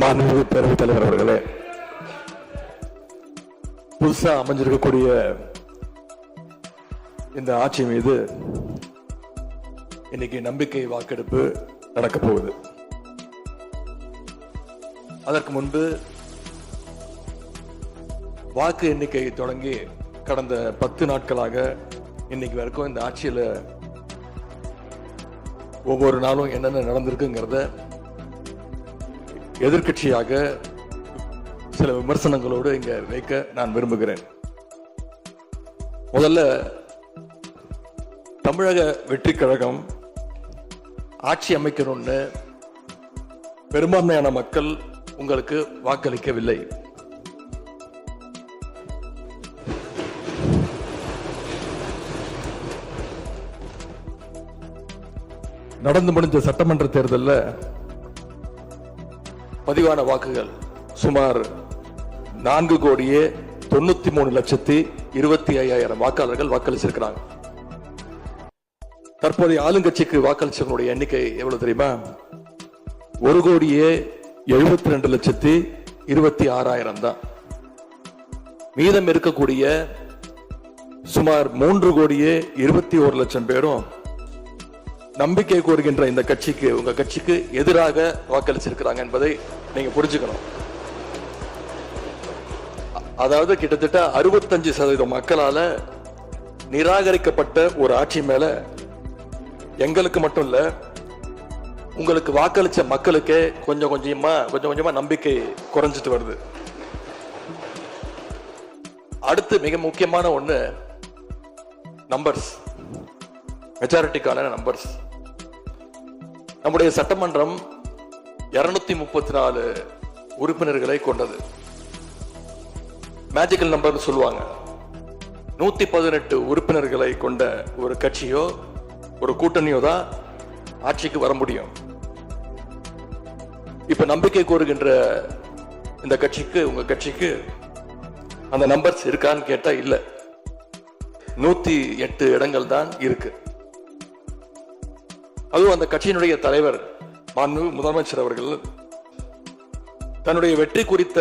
மாண்புமிகு பேரவைத் தலைவர் அவர்களே, புதுசா அமைஞ்சிருக்கக்கூடிய இந்த ஆட்சி மீது இன்னைக்கு நம்பிக்கை வாக்கெடுப்பு நடக்க போகுது. அதற்கு முன்பு வாக்கு எண்ணிக்கை தொடங்கி கடந்த 10 நாட்களாக இன்னைக்கு வரைக்கும் இந்த ஆட்சியில ஒவ்வொரு நாளும் என்னென்ன நடந்திருக்குங்கிறத எதிர்கட்சியாக சில விமர்சனங்களோடு இங்க வைக்க நான் விரும்புகிறேன். முதல்ல தமிழக வெற்றி கழகம் ஆட்சி அமைக்கணும்னு பெரும்பான்மையான மக்கள் உங்களுக்கு வாக்களிக்கவில்லை. நடந்து முடிஞ்ச சட்டமன்ற தேர்தலில் பதிவான வாக்குகள் சுமார் 4,93,25,000 வாக்காளர்கள் வாக்களிச்சிருக்கிறாங்க. தற்போதைய ஆளுங்கட்சிக்கு வாக்களிச்சவங்களுடைய எண்ணிக்கை எவ்வளவு தெரியுமா? 1,72,26,000 தான். மீதம் இருக்கக்கூடிய சுமார் 3,21,00,000 பேரும் நம்பிக்கை கோருகின்ற இந்த கட்சிக்கு, உங்க கட்சிக்கு எதிராக வாக்களிச்சிருக்கிறாங்க என்பதை நீங்க புரிஞ்சுக்கணும். அதாவது கிட்டத்தட்ட 65% மக்களால நிராகரிக்கப்பட்ட ஒரு ஆட்சி மேல எங்களுக்கு மட்டும் இல்ல, உங்களுக்கு வாக்களிச்ச மக்களுக்கே கொஞ்சம் கொஞ்சமா நம்பிக்கை குறைஞ்சிட்டு வருது. அடுத்து மிக முக்கியமான ஒண்ணு நம்பர்ஸ், மெஜாரிட்டிக்கான நம்பர்ஸ். நம்முடைய சட்டமன்றம் 234 உறுப்பினர்களை கொண்டது. மேஜிக்கல் நம்பர் சொல்லுவாங்க. 118 உறுப்பினர்களை கொண்ட ஒரு கட்சியோ ஒரு கூட்டணியோ தான் ஆட்சிக்கு வர முடியும். இப்ப நம்பிக்கை கோருகின்ற இந்த கட்சிக்கு, உங்க கட்சிக்கு அந்த நம்பர்ஸ் இருக்கான்னு கேட்டா இல்ல. 108 இடங்கள் தான் இருக்கு. அதுவும் அந்த கட்சியினுடைய தலைவர் மாண்புமிகு முதலமைச்சர் அவர்கள் தன்னுடைய வெற்றி குறித்த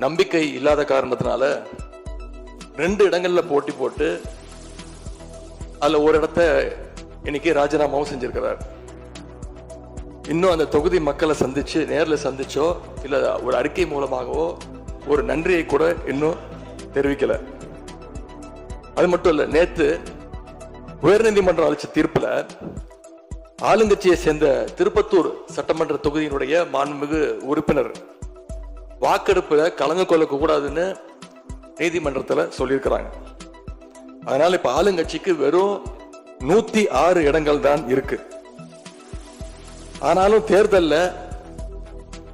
நம்பிக்கை இல்லாத காரணத்தினால 2 இடங்கள்ல போட்டி போட்டு அதுல ஒரு இடத்தை இன்னைக்கு ராஜினாமாவும் செஞ்சிருக்கிறார். இன்னும் அந்த தொகுதி மக்களை சந்திச்சு, நேரில் சந்திச்சோ இல்ல ஒரு அறிக்கை மூலமாகவோ ஒரு நன்றியை கூட இன்னும் தெரிவிக்கல. அது மட்டும் இல்ல, நேத்து உயர்நீதிமன்றம் அளிச்ச தீர்ப்புல ஆளுங்கட்சியை சேர்ந்த திருப்பத்தூர் சட்டமன்ற தொகுதியினுடைய மாண்புமிகு உறுப்பினர் வாக்கெடுப்புல கலந்து கொள்ள கூடாதுன்னு நீதிமன்றத்தில் சொல்லியிருக்கிறாங்க. அதனால இப்ப ஆளுங்கட்சிக்கு வெறும் 106 இடங்கள் தான் இருக்கு. ஆனாலும் தேர்தல்ல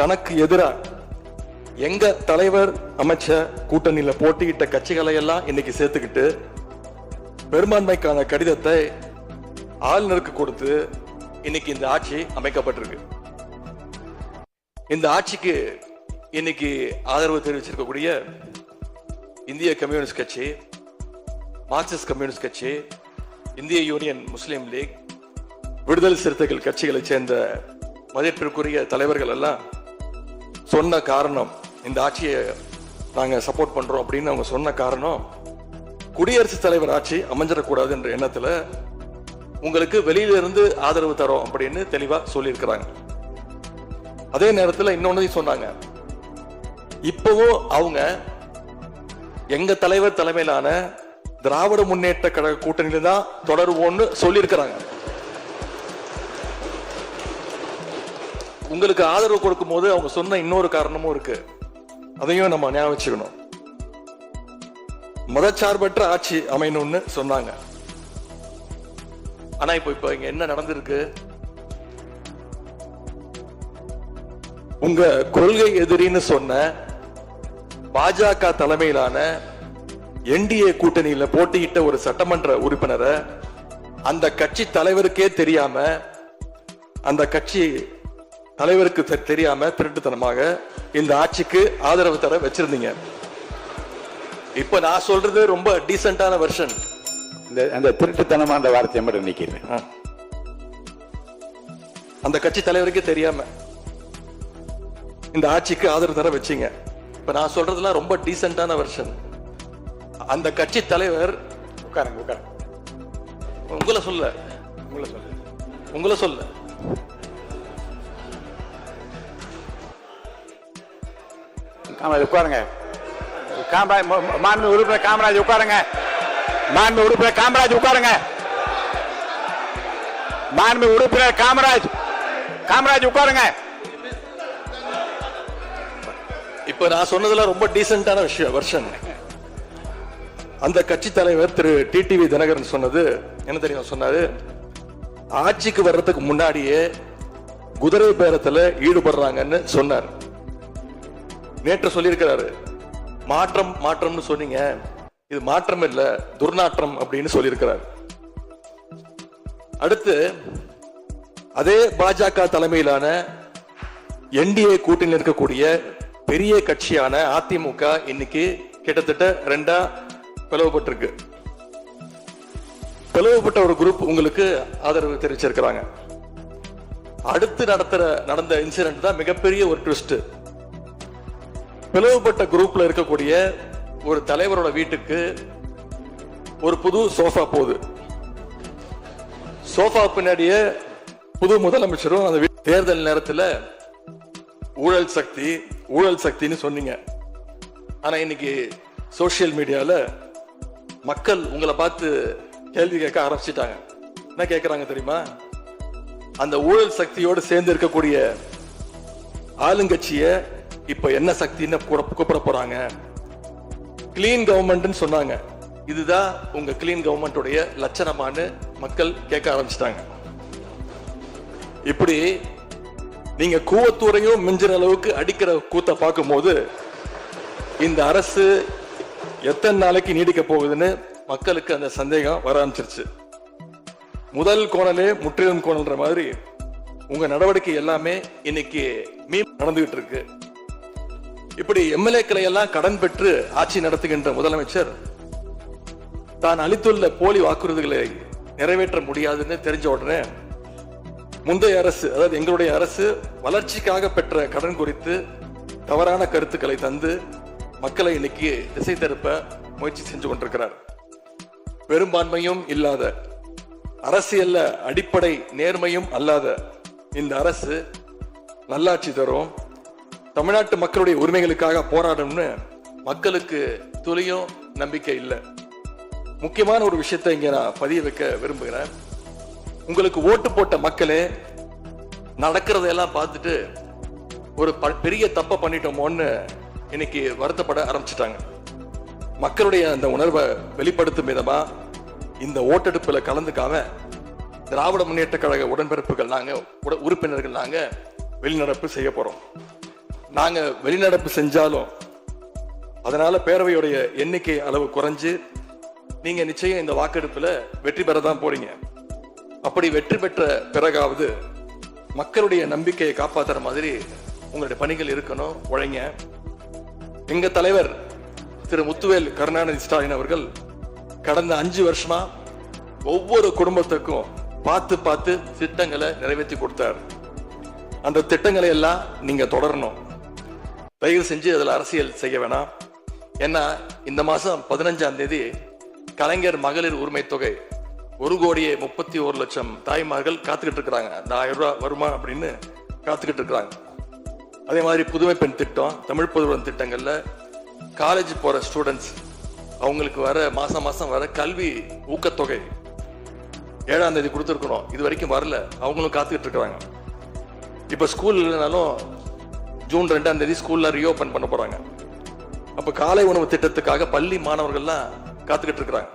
தனக்கு எதிராக எங்க தலைவர் அமைச்ச கூட்டணியில போட்டியிட்ட கட்சிகளை எல்லாம் இன்னைக்கு சேர்த்துக்கிட்டு பெரும்பான்மைக்கான கடிதத்தை ஆளுநருக்கு கொடுத்து இன்னைக்கு இந்த ஆட்சி அமைக்கப்பட்டிருக்கு. இந்த ஆட்சிக்கு இன்னைக்கு ஆதரவு தெரிவிச்சிருக்கக்கூடிய இந்திய கம்யூனிஸ்ட் கட்சி, மார்க்சிஸ்ட் கம்யூனிஸ்ட் கட்சி, இந்திய யூனியன் முஸ்லீம் லீக், விடுதலை சிறுத்தைகள் கட்சிகளை சேர்ந்த மதிப்பிற்குரிய தலைவர்கள் எல்லாம் சொன்ன காரணம், இந்த ஆட்சியை நாங்க சப்போர்ட் பண்றோம் அப்படின்னு அவங்க சொன்ன காரணம், குடியரசுத் தலைவர் ஆட்சி அமைஞ்சிடக்கூடாது என்ற எண்ணத்துல உங்களுக்கு வெளியில இருந்து ஆதரவு தரோம் அப்படின்னு தெளிவா சொல்லியிருக்கிறாங்க. அதே நேரத்தில் இன்னொன்னு சொன்னாங்க, இப்பவும் அவங்க எங்க தலைவர் தலைமையிலான திராவிட முன்னேற்ற கழக கூட்டணியில தான் தொடருவோம்னு சொல்லியிருக்கிறாங்க. உங்களுக்கு ஆதரவு கொடுக்கும் போது அவங்க சொன்ன இன்னொரு காரணமும் இருக்கு, அதையும் நம்ம ஞாபகம் வச்சுக்கணும். மதச்சார்பற்ற ஆட்சி அமையணும்னு சொன்னாங்க. ஆனா இப்ப இங்க என்ன நடந்திருக்கு? உங்க கொள்கை எதிரின்னு சொன்ன பாஜக தலைமையிலான என்டிஏ கூட்டணியில போட்டியிட்ட ஒரு சட்டமன்ற உறுப்பினரை அந்த கட்சி தலைவருக்கே தெரியாம, அந்த கட்சி தலைவருக்கு தெரியாம திருட்டுத்தனமாக இந்த ஆட்சிக்கு ஆதரவு தர வச்சிருந்தீங்க. இப்ப நான் சொல்றது ரொம்ப டீசென்டான வெர்ஷன். அந்த திருட்டுத்தனமான வார்த்தையை மட்டும் நிக்கிறேன். அந்த கட்சி தலைவருக்கே தெரியாம இந்த ஆட்சிக்கு ஆதரவு தர வச்சீங்க. இப்ப நான் சொல்றதுலாம் ரொம்ப டீசென்டான வெர்ஷன். அந்த கட்சி தலைவர் உட்காருங்க. உங்களை சொல்ல உட்காருங்க. மாண்பு உறுப்பினர் காமராஜ் உட்காருங்க. மாண்பு உறுப்பினர் காமராஜ் உட்காருங்க. மாண்பு உறுப்பினர் காமராஜ் உட்காருங்க. இப்ப நான் சொன்னதுல ரொம்ப டீசென்டான விஷயம் வெர்ஷன். அந்த கட்சி தலைவர் திரு டிடிவி தினகரன் சொன்னது என்ன தெரியும்? சொன்னாரு, ஆட்சிக்கு வர்றதுக்கு முன்னாடியே குதிரை பேரத்துல ஈடுபடுறாங்கன்னு சொன்னார். நேற்று சொல்லியிருக்கிறாரு, மாற்றம்னு சொன்னீங்க, இது மாற்றம் இல்ல துர்நாற்றம் அப்படின்னு சொல்லியிருக்கிறார். அடுத்து அதே பாஜக தலைமையிலான என்டிஏ கூட்டணியில் இருக்கக்கூடிய பெரிய கட்சியான அதிமுக இன்னைக்கு கிட்டத்தட்ட 2 பிளவுபட்டிருக்கு. பிளவுபட்ட ஒரு குரூப் உங்களுக்கு ஆதரவு தெரிவிச்சிருக்கிறாங்க. அடுத்து நடந்த இன்சிடென்ட் தான் மிகப்பெரிய ஒரு ட்விஸ்ட். பிளவுபட்ட குரூப்ல இருக்கக்கூடிய ஒரு தலைவரோட வீட்டுக்கு ஒரு புது சோஃபா போகுது. சோஃபா பின்னாடியே புது முதலமைச்சரும் அந்த தேர்தல் நேரத்தில் ஊழல் சக்தின்னு சொன்னீங்க. ஆனா இன்னைக்கு சோசியல் மீடியால மக்கள் உங்களை பார்த்து கேள்வி கேட்க ஆரம்பிச்சிட்டாங்க. என்ன கேட்கிறாங்க தெரியுமா? அந்த ஊழல் சக்தியோடு சேர்ந்து இருக்கக்கூடிய ஆளுங்கட்சிய இப்ப என்ன சக்தின்னு கூப்பிட போறாங்க. கிளீன் கவர்மெண்ட் சொன்னாங்க. இதுதான் உங்க கிளீன் கவர்மெண்ட் லட்சணமானு மக்கள் கேட்க ஆரம்பிச்சிட்டாங்க. இப்படி நீங்க கூவத்தூரையும் மிஞ்சிற அளவுக்கு அடிக்கிற கூத்த பார்க்கும் போது இந்த அரசு எத்தனை நாளைக்கு நீடிக்க போகுதுன்னு மக்களுக்கு அந்த சந்தேகம் வர ஆரம்பிச்சிருச்சு. முதல் கோணலே முற்றிலும் கோணல்ன்ற மாதிரி உங்க நடவடிக்கை எல்லாமே இன்னைக்கு நடந்துகிட்டு இருக்கு. இப்படி எம்எல்ஏக்களை எல்லாம் கடன் பெற்று ஆட்சி நடத்துகின்ற முதலமைச்சர் தான் அளித்துள்ள போலி வாக்குறுதிகளை நிறைவேற்ற முடியாதுன்னு தெரிஞ்ச உடனே முந்தைய அரசு, அதாவது எங்களுடைய அரசு, வளர்ச்சிக்காக பெற்ற கடன் குறித்து தவறான கருத்துக்களை தந்து மக்களை இன்னைக்கு திசை திருப்ப முயற்சி செஞ்சு கொண்டிருக்கிறார். பெரும்பான்மையும் இல்லாத, அரசியல்ல அடிப்படை நேர்மையும் அல்லாத இந்த அரசு நல்லாட்சி தரும், தமிழ்நாட்டு மக்களுடைய உரிமைகளுக்காக போராடும்னு மக்களுக்கு துளியும் நம்பிக்கை இல்லை. முக்கியமான ஒரு விஷயத்தை இங்க நான் பதிய வைக்க விரும்புகிறேன். உங்களுக்கு ஓட்டு போட்ட மக்களே நடக்கிறதெல்லாம் பார்த்துட்டு ஒரு பெரிய தப்ப பண்ணிட்டோமோன்னு இன்னைக்கு வருத்தப்பட ஆரம்பிச்சிட்டாங்க. மக்களுடைய அந்த உணர்வை வெளிப்படுத்தும் விதமா இந்த ஓட்டெடுப்புல கலந்துக்காம திராவிட முன்னேற்ற கழக உடன்பிறப்புகள் உறுப்பினர்கள் நாங்க வெளிநடப்பு செய்ய போறோம். நாங்க வெளிநடப்பு செஞ்சாலும் அதனால பேரவையுடைய எண்ணிக்கை அளவு குறைஞ்சு நீங்க நிச்சயம் இந்த வாக்கெடுப்புல வெற்றி பெறதான் போறீங்க. அப்படி வெற்றி பெற்ற பிறகாவது மக்களுடைய நம்பிக்கையை காப்பாற்றுற மாதிரி உங்களுடைய பணிகள் இருக்கணும். உழைங்க. எங்க தலைவர் திரு முத்துவேல் கருணாநிதி ஸ்டாலின் அவர்கள் கடந்த 5 வருஷமா ஒவ்வொரு குடும்பத்துக்கும் பார்த்து திட்டங்களை நிறைவேற்றி கொடுத்தார். அந்த திட்டங்களை எல்லாம் நீங்க தொடரணும். தயவு செஞ்சு அதில் அரசியல் செய்ய வேணாம். ஏன்னா இந்த மாசம் 15ஆம் தேதி கலைஞர் மகளிர் உரிமை தொகை 1,31,00,000 தாய்மார்கள் காத்துக்கிட்டு இருக்கிறாங்க. அந்த 1000 ரூபாய் வருமா அப்படின்னு காத்துக்கிட்டு இருக்கிறாங்க. அதே மாதிரி புதுமை பெண் திட்டம், தமிழ் புதுவன் திட்டங்கள்ல காலேஜ் போற ஸ்டூடெண்ட்ஸ் அவங்களுக்கு வர மாசம் வர கல்வி ஊக்கத்தொகை 7ஆம் தேதி கொடுத்துருக்கணும். இது வரைக்கும் வரல. அவங்களும் காத்துக்கிட்டு இருக்கிறாங்க. இப்ப ஸ்கூல் இல்லைனாலும் ஜூன் 2ஆம் தேதி ஸ்கூல்ல ரீஓபன் பண்ண போறாங்க. அப்ப காலை உணவு திட்டத்துக்காக பள்ளி மாணவர்கள்லாம் காத்துக்கிட்டு இருக்கிறாங்க.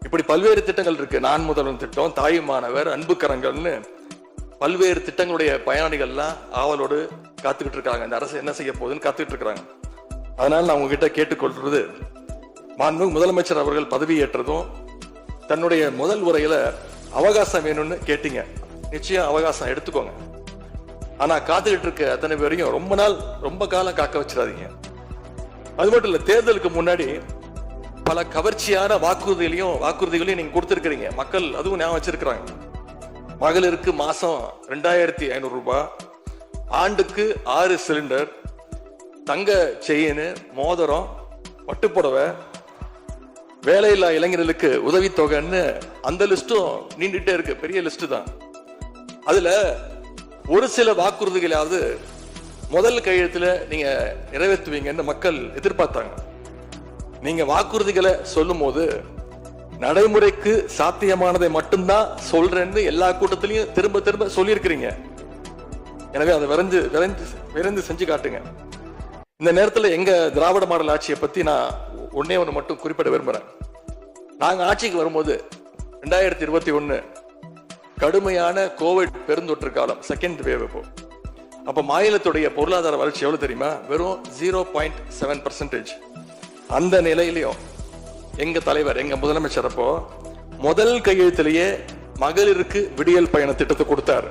இப்படி பல்வேறு திட்டங்கள் இருக்கு. நான் முதல்வன் திட்டம், தாய் மாணவர், அன்பு கரங்கள்னு பல்வேறு திட்டங்களுடைய பயனாளிகள்லாம் ஆவலோடு காத்துக்கிட்டு இருக்காங்க. இந்த அரசு என்ன செய்ய போகுதுன்னு காத்துக்கிட்டு இருக்காங்க. அதனால நான் உங்ககிட்ட கேட்டுக்கொள்றது, மாண்புமிகு முதலமைச்சர் அவர்கள் பதவியேற்றதும் தன்னுடைய முதல் உரையில அவகாசம் வேணும்னு கேட்டீங்க. நிச்சயம் அவகாசம் எடுத்துக்கோங்க. ஆனா காத்துக்கிட்டு இருக்க அத்தனை பேரையும் ரொம்ப காலம் காக்க வச்சிடாதீங்க. அது மட்டும் இல்ல, தேர்தலுக்கு முன்னாடி பல கவர்ச்சியான வாக்குறுதிகளையும் நீங்க கொடுத்திருக்கிறீங்க. மக்கள் அதுவும் ஞாபகம் வச்சிருக்கிறாங்க. மகளிருக்கு மாசம் 2,500 ரூபாய், ஆண்டுக்கு 6 சிலிண்டர், தங்க செயின், மோதிரம், பட்டுப்புடவை, வேலையில்லா இளைஞர்களுக்கு உதவித்தொகைன்னு அந்த லிஸ்டும் நீண்டுட்டே இருக்கு. பெரிய லிஸ்ட் தான். அதுல ஒரு சில வாக்குறுதிகளாவது முதல் கையெழுத்துல நீங்க நிறைவேற்றுவீங்கன்னு மக்கள் எதிர்பார்த்தாங்க. நீங்க வாக்குறுதிகளை சொல்லும் போது நடைமுறைக்கு சாத்தியமானதை மட்டும்தான் சொல்றேன்னு எல்லா கூட்டத்திலையும் திரும்ப திரும்ப சொல்லியிருக்கிறீங்க. எனவே அதை விரைந்து செஞ்சு காட்டுங்க. இந்த நேரத்தில் எங்க திராவிட மாடல் ஆட்சியை பத்தி நான் ஒன்னே ஒன்று மட்டும் குறிப்பிட விரும்புறேன். நாங்க ஆட்சிக்கு வரும்போது 2021 கடுமையான கோவிட் பெருந்தொற்று காலம், செகண்ட் வேவ். அப்ப மாநிலத்துடைய பொருளாதார வளர்ச்சி எவ்வளவு தெரியுமா? வெறும் 0.7%. அந்த நிலையிலையும் எங்க தலைவர், எங்க முதலமைச்சர் அப்போ முதல் கையெழுத்திலேயே மகளிருக்கு விடியல் பயண திட்டத்தை கொடுத்தார்.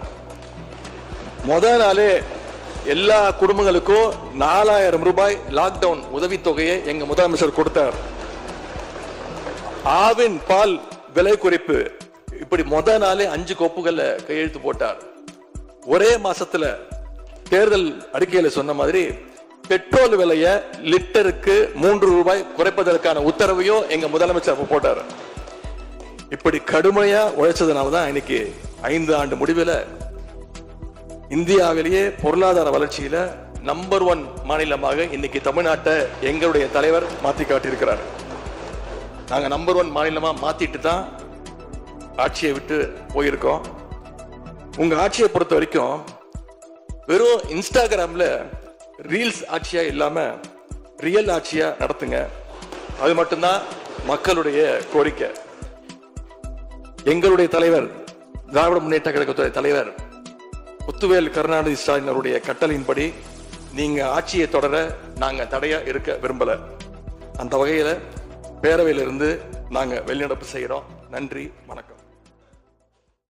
முதல் நாளே எல்லா குடும்பங்களுக்கும் 4000 ரூபாய் லாக்டவுன் உதவித்தொகையை எங்க முதலமைச்சர் கொடுத்தார். ஆவின் பால் விலை குறைப்பு, இப்படி முதல் நாளே 5 கோப்புகள்ல கையெழுத்து போட்டார். ஒரே மாசத்துல தேர்தல் அறிக்கையில சொன்ன மாதிரி பெட்ரோல் விலைய லிட்டருக்கு 3 ரூபாய் குறைப்பதற்கான உத்தரவையும் எங்க முதலமைச்சர் போட்டார். இப்படி கடுமையா உழைச்சதுனாலதான் இன்னைக்கு 5 ஆண்டு முடிவில் இந்தியாவிலேயே பொருளாதார வளர்ச்சியில நம்பர் 1 மாநிலமாக இன்னைக்கு தமிழ்நாட்டை எங்களுடைய தலைவர் மாத்தி காட்டியிருக்கிறார். நாங்க நம்பர் 1 மாநிலமா மாத்திட்டு தான் ஆட்சியை விட்டு போயிருக்கோம். உங்க ஆட்சியை பொறுத்த வரைக்கும் வெறும் இன்ஸ்டாகிராம்ல ரீல்ஸ் ஆட்சியா இல்லாம ரியல் ஆட்சியா நடத்துங்க. அது மட்டும்தான் மக்களுடைய கோரிக்கை. எங்களுடைய தலைவர், திராவிட முன்னேற்ற கழகத்துடைய தலைவர் முத்துவேல் கருணாநிதி ஸ்டாலின் அவருடைய கட்டளையின்படி நீங்க ஆட்சியை தொடர நாங்க தடையா இருக்க விரும்பல. அந்த வகையில பேரவையிலிருந்து நாங்க வெளிநடப்பு செய்யறோம். நன்றி, வணக்கம்.